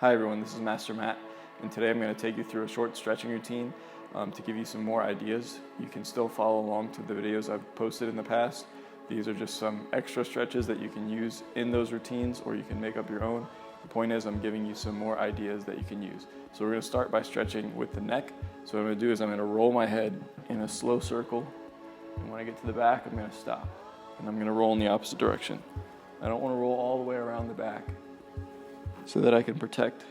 Hi everyone, this is Master Matt, and today I'm going to take you through a short stretching routine to give you some more ideas. You can still follow along to the videos I've posted in the past. These are just some extra stretches that you can use in those routines, or you can make up your own. The point is I'm giving you some more ideas that you can use. So we're going to start by stretching with the neck. So what I'm going to do is I'm going to roll my head in a slow circle, and when I get to the back I'm going to stop, and I'm going to roll in the opposite direction. I don't want to roll all the way around the back, so that I can protect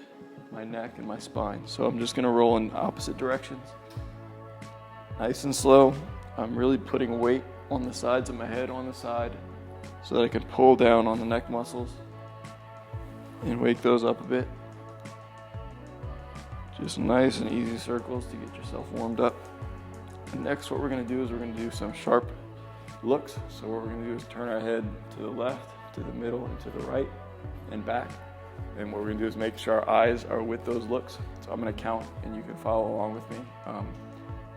my neck and my spine. So I'm just gonna roll in opposite directions. Nice and slow. I'm really putting weight on the sides of my head on the side so that I can pull down on the neck muscles and wake those up a bit. Just nice and easy circles to get yourself warmed up. And next what we're gonna do is we're gonna do some sharp looks. So what we're gonna do is turn our head to the left, to the middle, and to the right, and back. And what we're going to do is make sure our eyes are with those looks. So I'm going to count and you can follow along with me.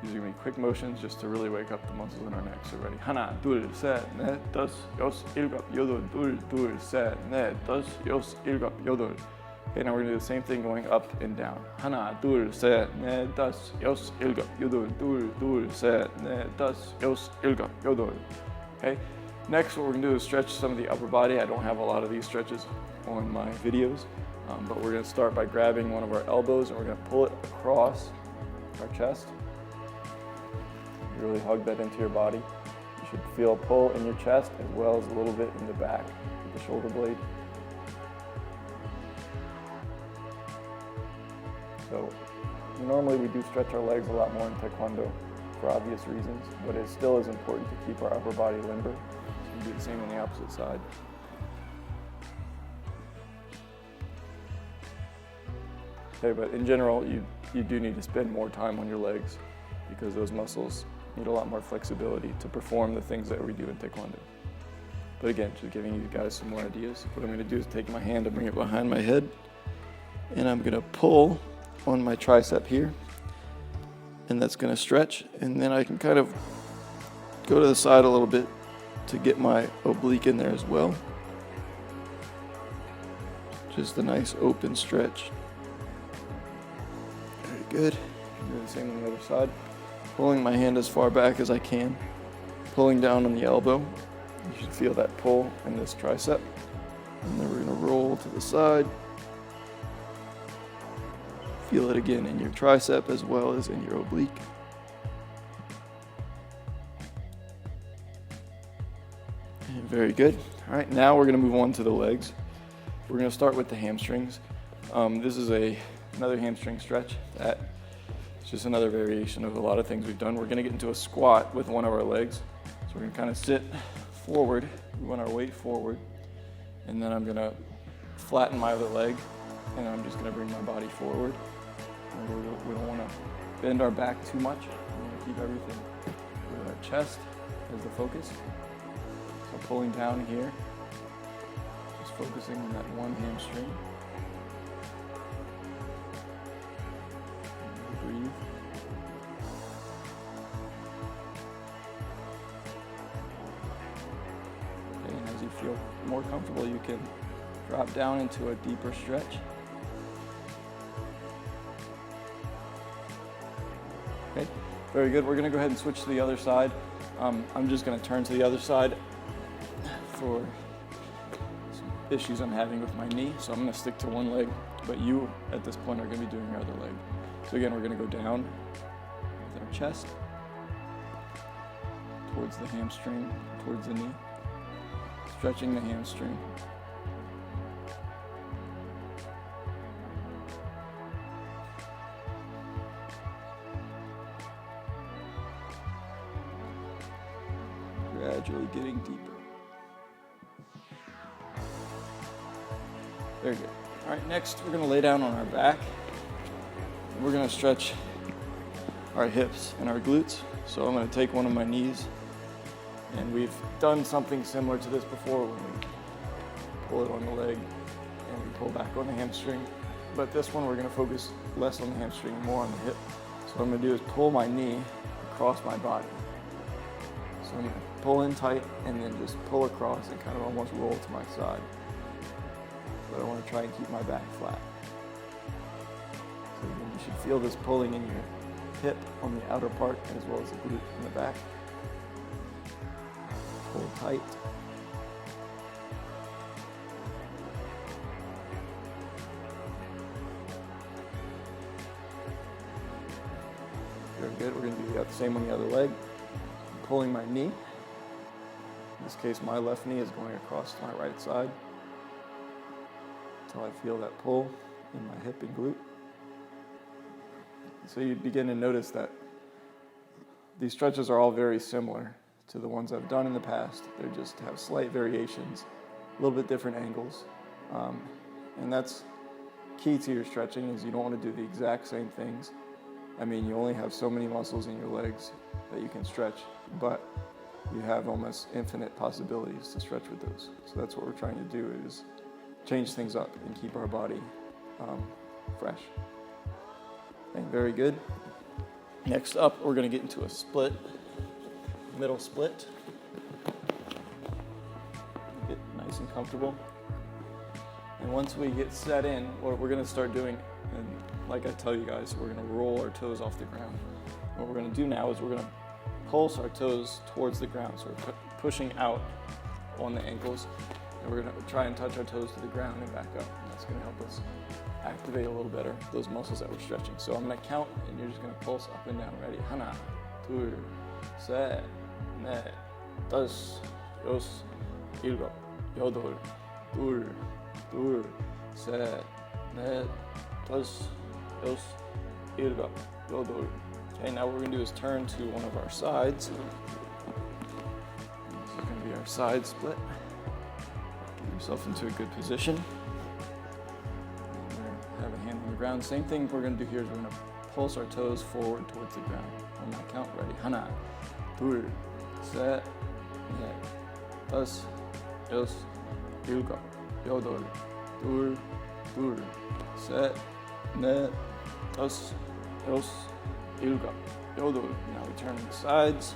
These are going to be quick motions just to really wake up the muscles in our neck. So ready? Hana, 둘, 셋, 넷, 다섯, 여섯, 일곱, 여덟, 둘, 셋, 넷, 다섯, 여섯, 일곱, 여덟. Okay, now we're going to do the same thing going up and down. Hana, 둘, 셋, 넷, 다섯, 여섯, 일곱, 여덟, 둘, 셋, 넷, 다섯, 여섯, 일곱, 여덟. Okay? Next, what we're going to do is stretch some of the upper body. I don't have a lot of these stretches on my videos, but we're going to start by grabbing one of our elbows and we're going to pull it across our chest. You really hug that into your body. You should feel a pull in your chest as well as a little bit in the back of the shoulder blade. So normally we do stretch our legs a lot more in Taekwondo for obvious reasons, but it still is important to keep our upper body limber. So you do the same on the opposite side. Okay, but in general, you do need to spend more time on your legs because those muscles need a lot more flexibility to perform the things that we do in Taekwondo. But again, just giving you guys some more ideas. What I'm going to do is take my hand and bring it behind my head, and I'm going to pull on my tricep here, and that's going to stretch, and then I can kind of go to the side a little bit to get my oblique in there as well. Just a nice open stretch. Good. Do the same on the other side. Pulling my hand as far back as I can. Pulling down on the elbow. You should feel that pull in this tricep. And then we're going to roll to the side. Feel it again in your tricep as well as in your oblique. And very good. All right, now we're going to move on to the legs. We're going to start with the hamstrings. This is another hamstring stretch. That is just another variation of a lot of things we've done. We're going to get into a squat with one of our legs. So we're going to kind of sit forward. We want our weight forward. And then I'm going to flatten my other leg. And I'm just going to bring my body forward. And we don't want to bend our back too much. We want to keep everything with our chest as the focus. So pulling down here. Just focusing on that one hamstring. Breathe. Okay, and as you feel more comfortable, you can drop down into a deeper stretch. Okay, very good. We're going to go ahead and switch to the other side. I'm just going to turn to the other side for some issues I'm having with my knee. So I'm going to stick to one leg, but you at this point are going to be doing your other leg. So again, we're going to go down with our chest, towards the hamstring, towards the knee, stretching the hamstring. Gradually getting deeper. Very good. All right, next we're going to lay down on our back. We're going to stretch our hips and our glutes. So I'm going to take one of my knees, and we've done something similar to this before when we pull it on the leg and we pull back on the hamstring. But this one we're going to focus less on the hamstring and more on the hip. So what I'm going to do is pull my knee across my body. So I'm going to pull in tight and then just pull across and kind of almost roll to my side. But I want to try and keep my back flat. should feel this pulling in your hip on the outer part as well as the glute in the back. Hold tight. Very good. We're going to do the same on the other leg. I'm pulling my knee. In this case, my left knee is going across to my right side until I feel that pull in my hip and glute. So you begin to notice that these stretches are all very similar to the ones I've done in the past. They just have slight variations, a little bit different angles. And that's key to your stretching, is you don't want to do the exact same things. I mean, you only have so many muscles in your legs that you can stretch, but you have almost infinite possibilities to stretch with those. So that's what we're trying to do, is change things up and keep our body fresh. Okay, very good. Next up, we're going to get into a split, middle split. Get nice and comfortable. And once we get set in, what we're going to start doing, and like I tell you guys, we're going to roll our toes off the ground. What we're going to do now is we're going to pulse our toes towards the ground. So we're pushing out on the ankles, and we're going to try and touch our toes to the ground and back up. And that's going to help us activate a little better those muscles that we're stretching. So I'm going to count, and you're just going to pulse up and down. Ready? 하나, 둘, 셋, 넷, 다섯, 여섯, 일곱, 여덟, 둘, 셋, 넷, 다섯, 여섯, 일곱, 여덟. Okay, now what we're going to do is turn to one of our sides. This is going to be our side split. Get yourself into a good position. Have a hand on the ground. Same thing we're going to do here is we're going to pulse our toes forward towards the ground. On my count, ready? 하나, 둘, 셋, 넷, 다섯, 여섯, 일곱, 여덟, 둘, 셋, 넷, 다섯, 여섯, 일곱, 여덟. Now we turn to the sides.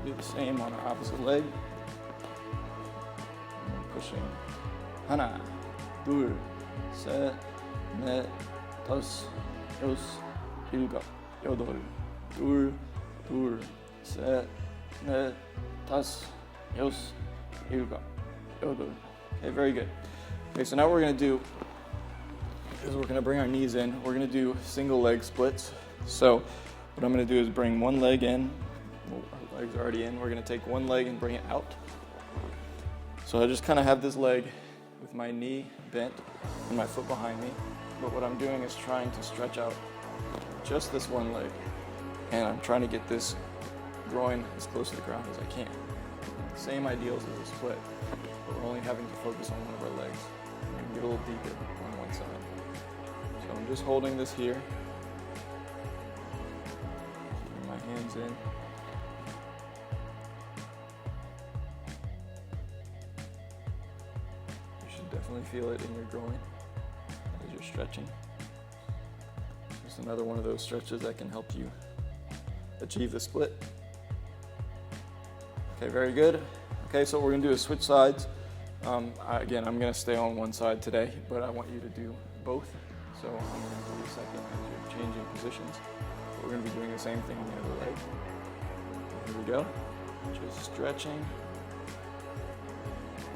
Do the same on our opposite leg. And we're pushing. 하나, 둘, 셋, 넷, 다섯, 여섯, 일곱, 여덟, 둘, 셋, 넷, 다섯, 여섯, 일곱, 여덟. Okay, very good. Okay, so now what we're going to do is we're going to bring our knees in. We're going to do single leg splits. So what I'm going to do is bring one leg in. Well, our leg's already in. We're going to take one leg and bring it out. So I just kind of have this leg with my knee bent and my foot behind me. But what I'm doing is trying to stretch out just this one leg. And I'm trying to get this groin as close to the ground as I can. Same ideals as a split, but we're only having to focus on one of our legs. We're going to get a little deeper on one side. So I'm just holding this here. Bring my hands in. You should definitely feel it in your groin as you're stretching. Just another one of those stretches that can help you achieve the split. Okay, very good. Okay, so what we're going to do is switch sides. Again, I'm going to stay on one side today, but I want you to do both. So I'm going to give you a second as you're changing positions. But we're going to be doing the same thing on the other leg. Here we go. Just stretching,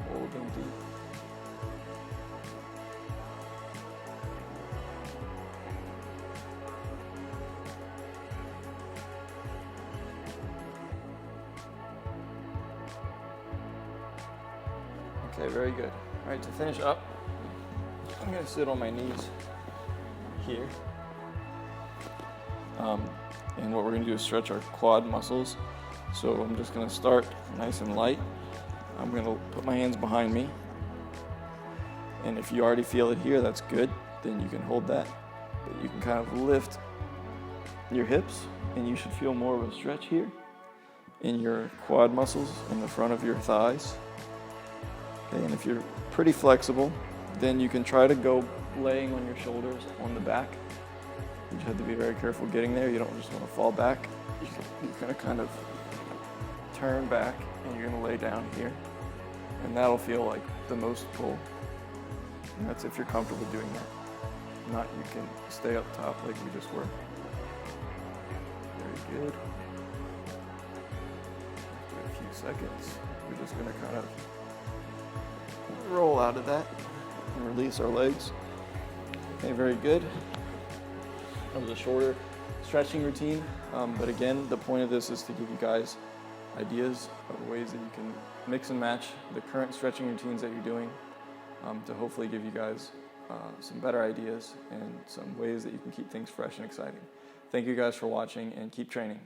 holding deep. Okay, very good. All right, to finish up, I'm going to sit on my knees here. And what we're going to do is stretch our quad muscles. So I'm just going to start nice and light. I'm going to put my hands behind me. And if you already feel it here, that's good. Then you can hold that. But you can kind of lift your hips, and you should feel more of a stretch here in your quad muscles in the front of your thighs. Okay, and if you're pretty flexible, then you can try to go laying on your shoulders on the back. You just have to be very careful getting there. You don't just want to fall back. You're going to kind of turn back, and you're going to lay down here. And that'll feel like the most pull. And that's if you're comfortable doing that. If not, you can stay up top like we just were. Very good. After a few seconds, we're just gonna kind of roll out of that and release our legs. Okay, very good. That was a shorter stretching routine, but again, the point of this is to give you guys ideas of ways that you can mix and match the current stretching routines that you're doing to hopefully give you guys some better ideas and some ways that you can keep things fresh and exciting. Thank you guys for watching, and keep training.